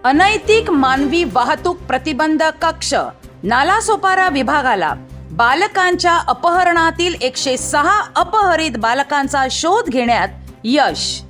अनैतिक मानवी वाहतूक प्रतिबंधक कक्ष नालासोपारा विभागाला बालकांच्या अपहरणातील 106 अपहरित बालकांचा शोध घेण्यात यश।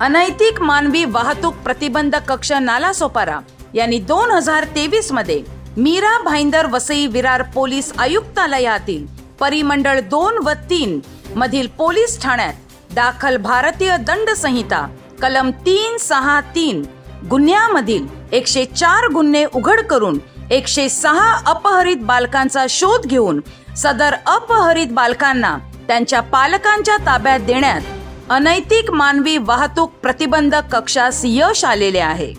अनैतिक मानवी वाहतूक प्रतिबंधक कक्ष नालासोपारा यांनी 2023 मध्ये मीरा भाईंदर वसई विरार पोलीस आयुक्तालयातील परिमंडळ 2 व 3 मधील पोलीस ठाण्यात दाखल भारतीय दंड संहिता कलम 363 गुन्ह्यामधील 104 गुन्हे उघड करून 106 अपहरित बालकांचा शोध घेऊन सदर अपहरित बालकांना त्यांच्या पालकांच्या ताब्यात देण्यात अनैतिक मानवी वाहतूक प्रतिबंधक कक्षास यश आलेले आहे।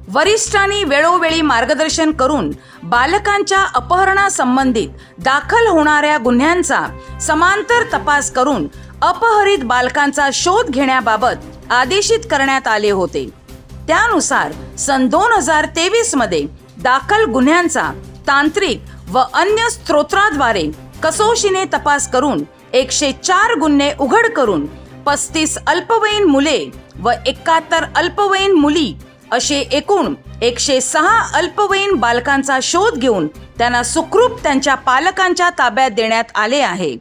वरिष्ठांनी वेळोवेळी मार्गदर्शन करून बालकांच्या अपहरणासंबंधित दाखल होणाऱ्या गुन्ह्यांचा समांतर तपास करून अपहरित बालकांचा शोध घेण्याबाबत आदेशित करण्यात आले होते। त्यानुसार सन 2023 मध्ये दाखल गुन्ह्यांचा तांत्रिक व अन्य स्त्रोतांद्वारे कसोशीने तपास करून 104 गुन्हे उघड करून 35 अल्पवयीन मुले व 71 अल्पवयीन मुली असे एकूण 106 अल्पवयीन बालकांचा शोध घेऊन त्यांना सुखरूप त्यांच्या पालकांच्या ताब्यात देण्यात आले आहे।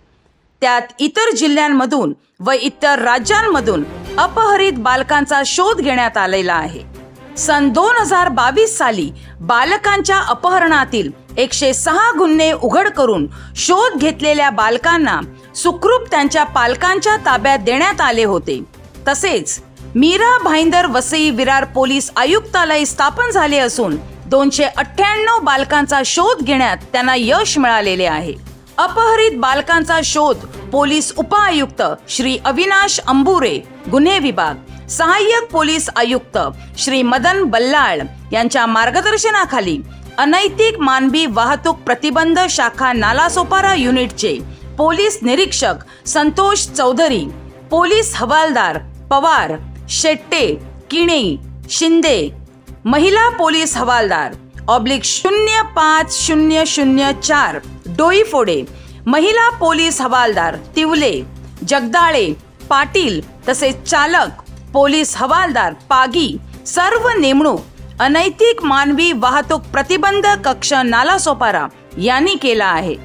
त्यात इतर जिल्ह्यांमधून व इतर राज्यांमधून अपहरित बालकांचा शोध घेण्यात आलेला आहे। सन 2022 साली बालकांच्या अपहरणातील 106 गुन्हे उघड करून शोध घेतलेल्या बालकांना सुखरूप त्यांच्या पालकांच्या ताब्यात देण्यात आले होते। तसेच मीरा भाईंदर वसई विरार पोलीस आयुक्तालय स्थापन झाले असून 298 बालकांचा शोध घेण्यात त्यांना यश मिळालेले आहे। अपहरित बालकांचा शोध पोलीस उपआयुक्त श्री अविनाश अंबुरे गुन्हे विभाग, सहाय्यक पोलीस आयुक्त श्री मदन बल्लाळ यांच्या मार्गदर्शनाखाली अनैतिक मानवी वाहतूक प्रतिबंध शाखा नालासोपारा युनिटचे पोलीस निरीक्षक संतोष चौधरी, पोलीस हवालदार पवार, शेट्टे, किणे, शिंदे, महिला पोलीस हवालदार /05004 डोईफोडे, महिला पोलीस हवालदार तिवले, जगदाळे, पाटील तसेच चालक पोलीस हवालदार पागी सर्व नेमणूक अनैतिक मानवी वाहतूक प्रतिबंधक कक्ष नालासोपारा यांनी केला आहे।